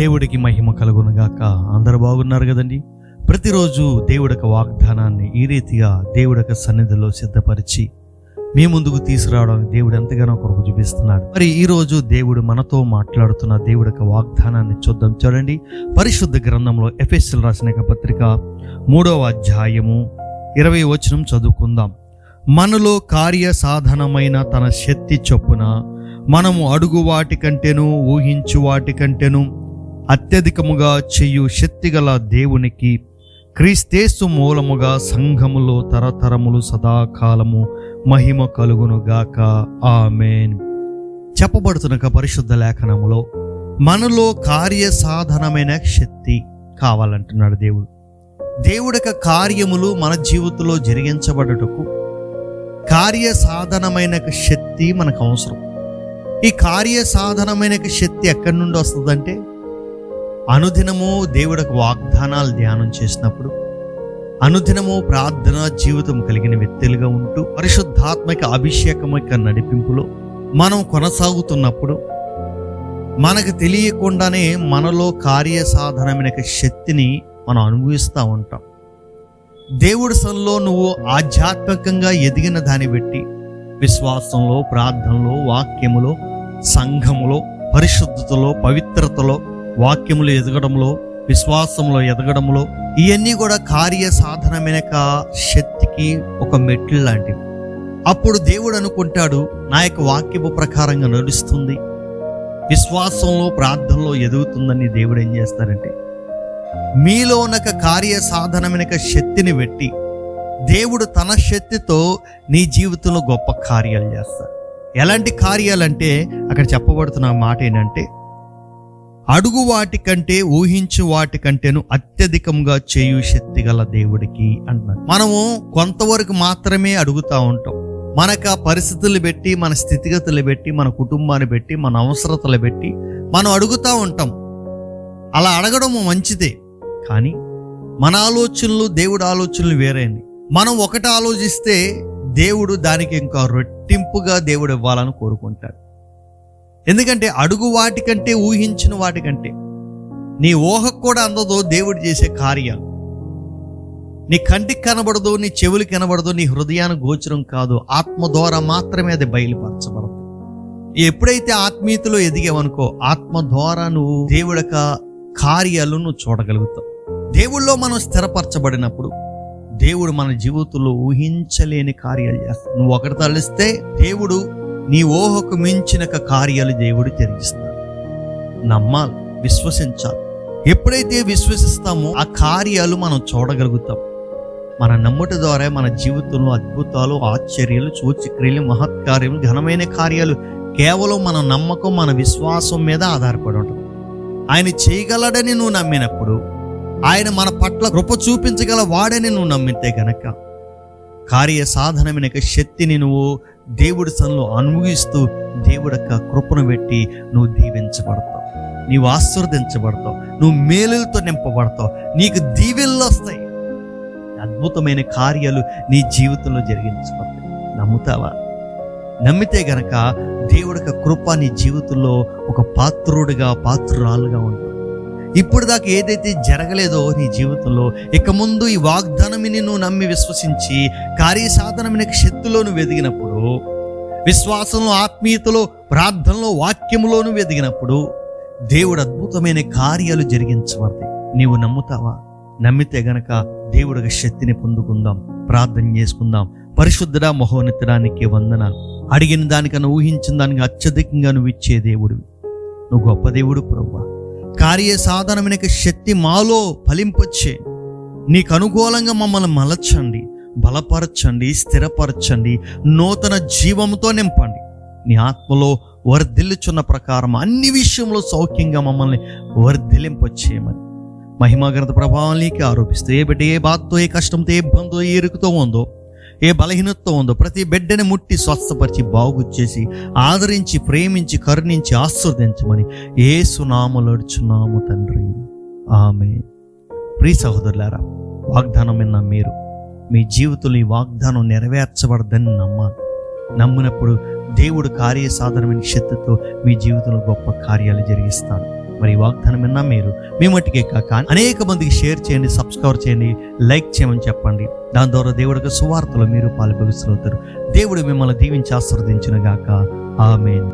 దేవుడికి మహిమ కలుగునుగాక. అందరూ బాగున్నారు కదండి. ప్రతిరోజు దేవుడి యొక్క వాగ్దానాన్ని ఈ రీతిగా దేవుడి యొక్క సన్నిధిలో సిద్ధపరిచి మీ ముందుకు తీసుకురావడానికి దేవుడు ఎంతగానో కొరకు చూపిస్తున్నాడు. మరి ఈరోజు దేవుడు మనతో మాట్లాడుతున్న దేవుడి యొక్క వాగ్దానాన్ని చూద్దాం. చూడండి, పరిశుద్ధ గ్రంథంలో ఎఫెసీయులకు రాసిన పత్రిక 3వ అధ్యాయము 20వ వచనం చదువుకుందాం. మనలో కార్య సాధనమైన తన శక్తి చొప్పున మనము అడుగు వాటి కంటేను ఊహించు వాటి కంటేను అత్యధికముగా చేయు శక్తిగల దేవునికి క్రీస్తేసు మూలముగా సంఘములో తరతరములు సదాకాలము మహిమ కలుగునుగాక. ఆమేన్. చెప్పబడుతున్న పరిశుద్ధ లేఖనములో మనలో కార్య సాధనమైన శక్తి కావాలంటున్నాడు దేవుడు. దేవుడి యొక్క కార్యములు మన జీవితంలో జరిగించబడుటకు కార్య సాధనమైన శక్తి మనకు అవసరం. ఈ కార్య సాధనమైన శక్తి ఎక్కడి నుండి వస్తుందంటే, అనుదినము దేవుడికి వాగ్దానాలు ధ్యానం చేసినప్పుడు, అనుదినము ప్రార్థన జీవితం కలిగిన వ్యక్తులుగా ఉంటూ పరిశుద్ధాత్మక అభిషేకం యొక్క నడిపింపులో మనం కొనసాగుతున్నప్పుడు మనకు తెలియకుండానే మనలో కార్య సాధనమైన శక్తిని మనం అనుభవిస్తూ ఉంటాం. దేవుడి సన్నిధిలో నువ్వు ఆధ్యాత్మికంగా ఎదిగిన దాన్ని బట్టి విశ్వాసంలో, ప్రార్థనలో, వాక్యములో, సంఘములో, పరిశుద్ధతలో, పవిత్రతలో, వాక్యములు ఎదగడంలో, విశ్వాసంలో ఎదగడంలో, ఇవన్నీ కూడా కార్య సాధనమైన శక్తికి ఒక మెట్లు లాంటివి. అప్పుడు దేవుడు అనుకుంటాడు, నా యొక్క వాక్యపు ప్రకారంగా నడుస్తుంది, విశ్వాసంలో, ప్రార్థనలో ఎదుగుతుందని దేవుడు ఏం చేస్తారంటే, మీలో ఉన్న కార్య సాధనమైన శక్తిని పెట్టి దేవుడు తన శక్తితో నీ జీవితంలో గొప్ప కార్యాలు చేస్తాడు. ఎలాంటి కార్యాలంటే అక్కడ చెప్పబడుతున్న మాట ఏంటంటే, అడుగు వాటి కంటే ఊహించు వాటి కంటేను అత్యధికంగా చేయు శక్తి గల దేవుడికి అంటున్నాడు. మనము కొంతవరకు మాత్రమే అడుగుతూ ఉంటాం. మనకు ఆ పరిస్థితులు పెట్టి, మన స్థితిగతులు పెట్టి, మన కుటుంబాన్ని పెట్టి, మన అవసరతలు పెట్టి మనం అడుగుతూ ఉంటాం. అలా అడగడం మంచిదే, కానీ మన ఆలోచనలు దేవుడి ఆలోచనలు వేరేండి. మనం ఒకటి ఆలోచిస్తే దేవుడు దానికి ఇంకా రెట్టింపుగా దేవుడు ఇవ్వాలని కోరుకుంటాడు. ఎందుకంటే అడుగు వాటికంటే ఊహించిన వాటికంటే నీ ఊహకు కూడా అందదో దేవుడు చేసే కార్యాలు. నీ కంటికి కనబడదు, నీ చెవులకి కనబడదు, నీ హృదయానికి గోచరం కాదు, ఆత్మ ద్వారా మాత్రమే అది బయలుపరచబడదు. ఎప్పుడైతే ఆత్మీయతలో ఎదిగావనుకో, ఆత్మ ద్వారా నువ్వు దేవుడి యొక్క కార్యాలు నువ్వు చూడగలుగుతావు. దేవుళ్ళో మనం స్థిరపరచబడినప్పుడు దేవుడు మన జీవితంలో ఊహించలేని కార్యాలు చేస్తాడు. నువ్వు ఒకటి తలిస్తే దేవుడు నీ ఊహకు మించిన కార్యాలు దేవుడు జరిగిస్తాడు. నమ్మాలి, విశ్వసించాలి. ఎప్పుడైతే విశ్వసిస్తామో ఆ కార్యాలు మనం చూడగలుగుతాం. మన నమ్ముట ద్వారా మన జీవితంలో అద్భుతాలు, ఆశ్చర్యాలు, సూచక్రియలు, మహత్కార్యాలు, ఘనమైన కార్యాలు కేవలం మన నమ్మకం, మన విశ్వాసం మీద ఆధారపడి ఉంటుంది. ఆయన చేయగలడని నువ్వు నమ్మినప్పుడు, ఆయన మన పట్ల కృప చూపించగల వాడని నువ్వు నమ్మితే గనక కార్య సాధనమైన శక్తిని నువ్వు దేవుడి సన్నిధిలో అనుభవిస్తూ దేవుడి యొక్క కృపను పెట్టి నువ్వు దీవించబడతావు, నీవు ఆశీర్వదించబడతావు, నువ్వు మేలులతో నింపబడతావు, నీకు దీవెనలు వస్తాయి, అద్భుతమైన కార్యాలు నీ జీవితంలో జరిగించబడతాయి. నమ్ముతావా? నమ్మితే గనక దేవుడి యొక్క కృప నీ జీవితంలో ఒక పాత్రుడిగా, పాత్రురాలుగా ఉంటావు. ఇప్పుడు దాకా ఏదైతే జరగలేదో నీ జీవితంలో, ఇక ముందు ఈ వాగ్దానాన్ని నువ్వు నమ్మి విశ్వసించి కార్యసాధనమైన శక్తిలో నువ్వు ఎదిగినప్పుడు, విశ్వాసంలో, ఆత్మీయతలో, ప్రార్థనలో, వాక్యములో నువ్వు ఎదిగినప్పుడు దేవుడు అద్భుతమైన కార్యాలు జరిగించబడతాయి. నీవు నమ్ముతావా? నమ్మితే గనక దేవుడి శక్తిని పొందుకుందాం. ప్రార్థన చేసుకుందాం. పరిశుద్ధుడా, మహోన్నతుడానికి వందనాలు. అడిగిన దానికన్నా ఊహించిన దానికి అత్యధికంగా నువ్వు ఇచ్చే దేవుడివి. నువ్వు గొప్ప దేవుడు ప్రభువా. కార్య సాధనమైన శక్తి మాలో ఫలింపొచ్చే, నీకు అనుకూలంగా మమ్మల్ని మలచండి, బలపరచండి, స్థిరపరచండి, నూతన జీవంతో నింపండి. నీ ఆత్మలో వర్ధిల్లుచున్న ప్రకారం అన్ని విషయంలో సౌఖ్యంగా మమ్మల్ని వర్ధిలింపొచ్చేయమని మహిమాగ్రంథ ప్రభావానికి ఆరోపిస్తూ, ఏ బిడ్డ ఏ బాధతో, ఏ కష్టంతో, ఏ ఇబ్బందితో, ఏ ఇరుకుతో ఉందో, ఏ బలహీనతతో ఉందో ప్రతి బిడ్డని ముట్టి స్వస్థపరిచి బాగు చేసి ఆదరించి ప్రేమించి కరుణించి ఆశీర్వదించమని యేసు నామములో అడుగుచున్నాము తండ్రి. ఆమేన్. ప్రియ సహోదరులారా, వాగ్దానం విన్న మీరు మీ జీవితంలో ఈ వాగ్దానం నెరవేర్చబడదని నమ్మాలి. నమ్మినప్పుడు దేవుడు కార్య సాధనమైన శక్తితో మీ జీవితంలో గొప్ప కార్యాలు జరిగిస్తాడు. మరి ఈ వాగ్దానం విన్నా మీరు మీ మట్టికే కాక అనేక మందికి షేర్ చేయండి, సబ్స్క్రైబ్ చేయండి, లైక్ చేయమని చెప్పండి. దాని ద్వారా దేవుడికి సువార్తలో మీరు పాలుపొగుస్తున్నారు. దేవుడు మిమ్మల్ని దీవించి ఆశీర్వదించును గాక. ఆమేన్.